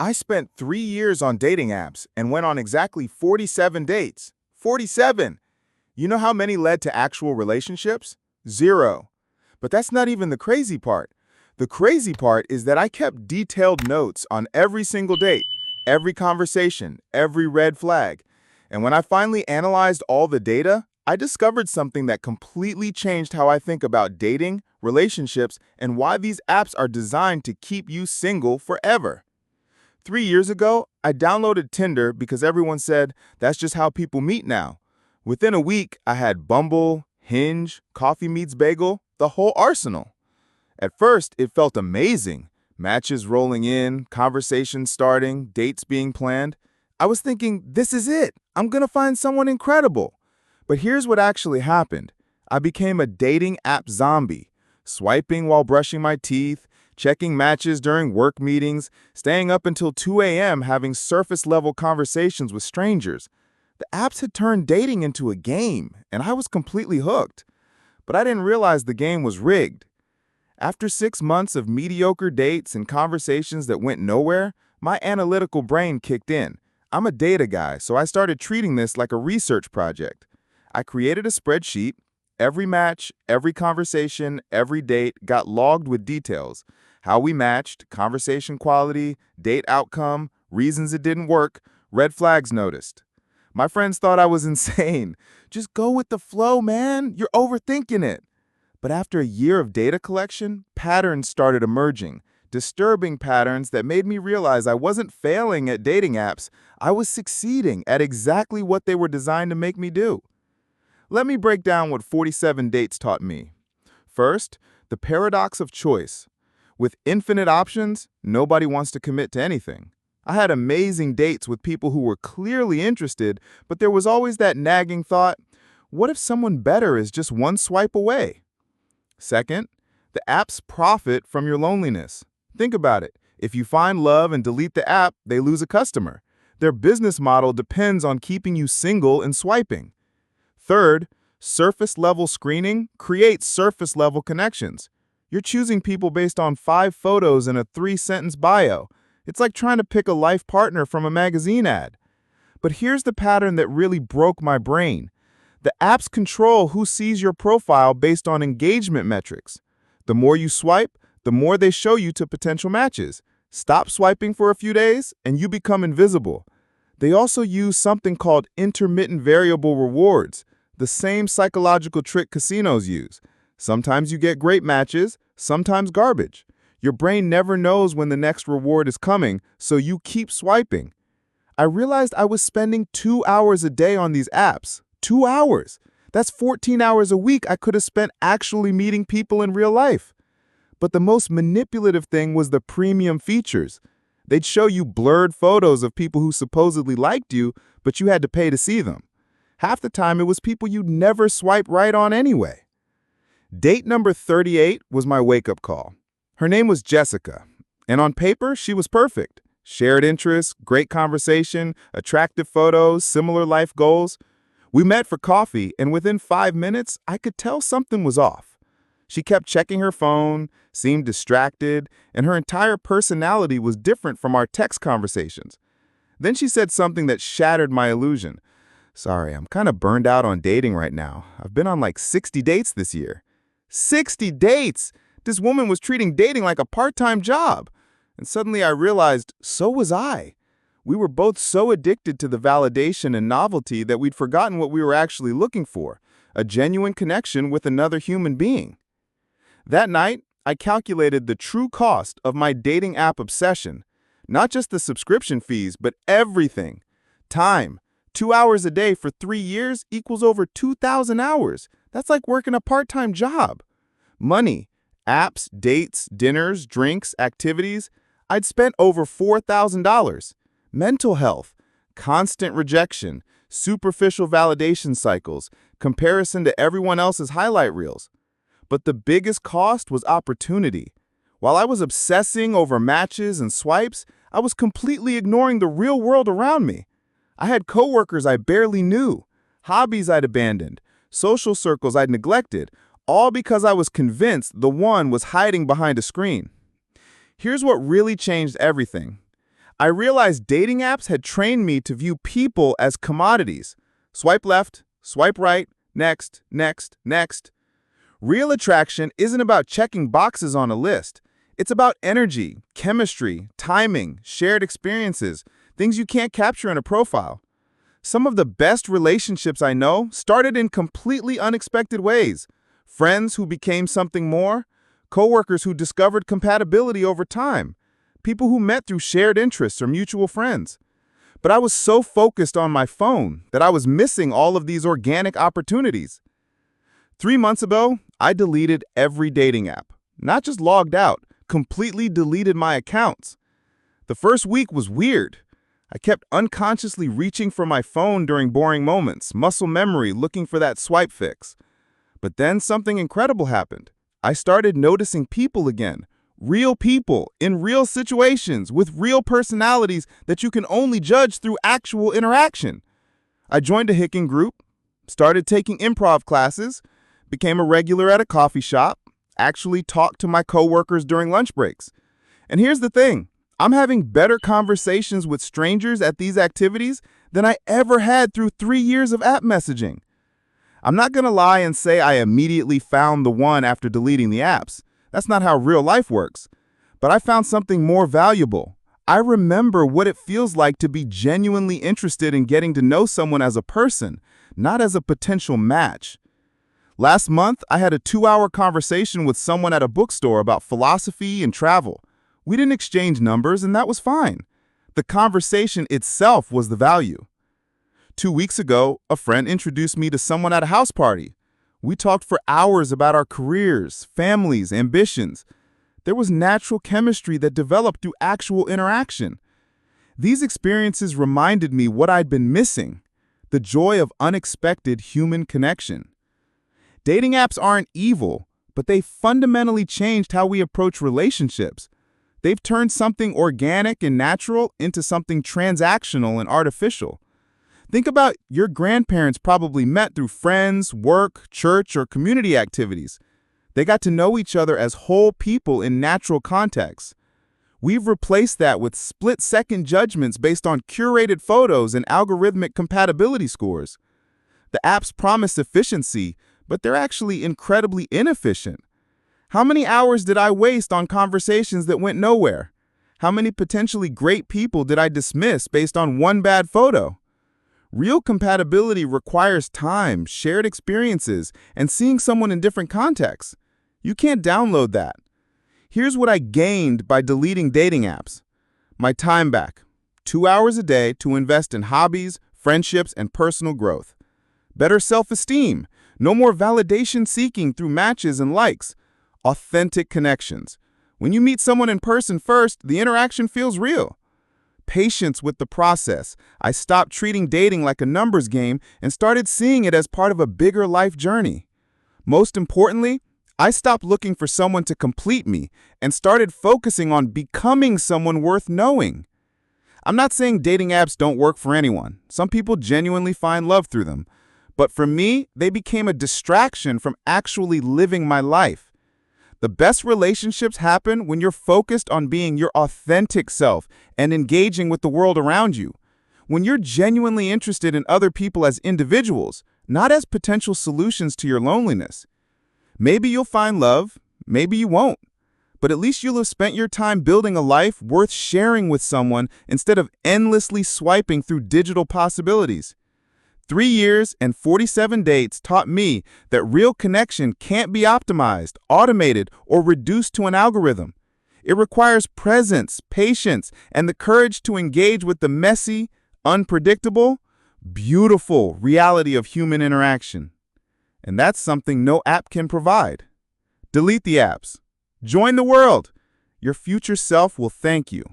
I spent 3 years on dating apps and went on exactly 47 dates. 47! You know how many led to actual relationships? Zero. But that's not even the crazy part. The crazy part is that I kept detailed notes on every single date, every conversation, every red flag. And when I finally analyzed all the data, I discovered something that completely changed how I think about dating, relationships, and why these apps are designed to keep you single forever. 3 years ago, I downloaded Tinder because everyone said that's just how people meet now. Within a week, I had Bumble, Hinge, Coffee Meets Bagel, the whole arsenal. At first, it felt amazing. Matches rolling in, conversations starting, dates being planned. I was thinking, this is it. I'm gonna find someone incredible. But here's what actually happened. I became a dating app zombie, swiping while brushing my teeth, checking matches during work meetings, staying up until 2 a.m. having surface-level conversations with strangers. The apps had turned dating into a game, and I was completely hooked. But I didn't realize the game was rigged. After 6 months of mediocre dates and conversations that went nowhere, my analytical brain kicked in. I'm a data guy, so I started treating this like a research project. I created a spreadsheet. Every match, every conversation, every date got logged with details. How we matched, conversation quality, date outcome, reasons it didn't work, red flags noticed. My friends thought I was insane. Just go with the flow, man. You're overthinking it. But after a year of data collection, patterns started emerging. Disturbing patterns that made me realize I wasn't failing at dating apps. I was succeeding at exactly what they were designed to make me do. Let me break down what 47 dates taught me. First, the paradox of choice. With infinite options, nobody wants to commit to anything. I had amazing dates with people who were clearly interested, but there was always that nagging thought, what if someone better is just one swipe away? Second, the apps profit from your loneliness. Think about it. If you find love and delete the app, they lose a customer. Their business model depends on keeping you single and swiping. Third, surface-level screening creates surface-level connections. You're choosing people based on 5 photos and a 3-sentence bio. It's like trying to pick a life partner from a magazine ad. But here's the pattern that really broke my brain. The apps control who sees your profile based on engagement metrics. The more you swipe, the more they show you to potential matches. Stop swiping for a few days, and you become invisible. They also use something called intermittent variable rewards, the same psychological trick casinos use. Sometimes you get great matches, sometimes garbage. Your brain never knows when the next reward is coming, so you keep swiping. I realized I was spending 2 hours a day on these apps. 2 hours. That's 14 hours a week I could have spent actually meeting people in real life. But the most manipulative thing was the premium features. They'd show you blurred photos of people who supposedly liked you, but you had to pay to see them. Half the time it was people you'd never swipe right on anyway. Date number 38 was my wake-up call. Her name was Jessica, and on paper, she was perfect. Shared interests, great conversation, attractive photos, similar life goals. We met for coffee, and within 5 minutes, I could tell something was off. She kept checking her phone, seemed distracted, and her entire personality was different from our text conversations. Then she said something that shattered my illusion. Sorry, I'm kind of burned out on dating right now. I've been on like 60 dates this year. 60 dates! This woman was treating dating like a part-time job. And suddenly I realized, so was I. We were both so addicted to the validation and novelty that we'd forgotten what we were actually looking for, a genuine connection with another human being. That night, I calculated the true cost of my dating app obsession. Not just the subscription fees, but everything. Time. 2 hours a day for 3 years equals over 2,000 hours. That's like working a part-time job. Money. Apps, dates, dinners, drinks, activities. I'd spent over $4,000. Mental health, constant rejection, superficial validation cycles, comparison to everyone else's highlight reels. But the biggest cost was opportunity. While I was obsessing over matches and swipes, I was completely ignoring the real world around me. I had coworkers I barely knew, hobbies I'd abandoned, social circles I'd neglected, all because I was convinced the one was hiding behind a screen. Here's what really changed everything. I realized dating apps had trained me to view people as commodities. Swipe left, swipe right, next, next, next. Real attraction isn't about checking boxes on a list. It's about energy, chemistry, timing, shared experiences, things you can't capture in a profile. Some of the best relationships I know started in completely unexpected ways. Friends who became something more, coworkers who discovered compatibility over time, people who met through shared interests or mutual friends. But I was so focused on my phone that I was missing all of these organic opportunities. 3 months ago, I deleted every dating app. Not just logged out, completely deleted my accounts. The first week was weird. I kept unconsciously reaching for my phone during boring moments, muscle memory looking for that swipe fix. But then something incredible happened. I started noticing people again. Real people in real situations with real personalities that you can only judge through actual interaction. I joined a hiking group, started taking improv classes, became a regular at a coffee shop, actually talked to my coworkers during lunch breaks. And here's the thing. I'm having better conversations with strangers at these activities than I ever had through 3 years of app messaging. I'm not going to lie and say I immediately found the one after deleting the apps. That's not how real life works. But I found something more valuable. I remember what it feels like to be genuinely interested in getting to know someone as a person, not as a potential match. Last month, I had a 2-hour conversation with someone at a bookstore about philosophy and travel. We didn't exchange numbers, and that was fine. The conversation itself was the value. 2 weeks ago, a friend introduced me to someone at a house party. We talked for hours about our careers, families, ambitions. There was natural chemistry that developed through actual interaction. These experiences reminded me what I'd been missing, the joy of unexpected human connection. Dating apps aren't evil, but they fundamentally changed how we approach relationships. They've turned something organic and natural into something transactional and artificial. Think about your grandparents probably met through friends, work, church, or community activities. They got to know each other as whole people in natural contexts. We've replaced that with split-second judgments based on curated photos and algorithmic compatibility scores. The apps promise efficiency, but they're actually incredibly inefficient. How many hours did I waste on conversations that went nowhere? How many potentially great people did I dismiss based on one bad photo? Real compatibility requires time, shared experiences, and seeing someone in different contexts. You can't download that. Here's what I gained by deleting dating apps. My time back. 2 hours a day to invest in hobbies, friendships, and personal growth. Better self-esteem. No more validation seeking through matches and likes. Authentic connections. When you meet someone in person first, the interaction feels real. Patience with the process. I stopped treating dating like a numbers game and started seeing it as part of a bigger life journey. Most importantly, I stopped looking for someone to complete me and started focusing on becoming someone worth knowing. I'm not saying dating apps don't work for anyone. Some people genuinely find love through them. But for me, they became a distraction from actually living my life. The best relationships happen when you're focused on being your authentic self and engaging with the world around you. When you're genuinely interested in other people as individuals, not as potential solutions to your loneliness. Maybe you'll find love, maybe you won't. But at least you'll have spent your time building a life worth sharing with someone instead of endlessly swiping through digital possibilities. 3 years and 47 dates taught me that real connection can't be optimized, automated, or reduced to an algorithm. It requires presence, patience, and the courage to engage with the messy, unpredictable, beautiful reality of human interaction. And that's something no app can provide. Delete the apps. Join the world. Your future self will thank you.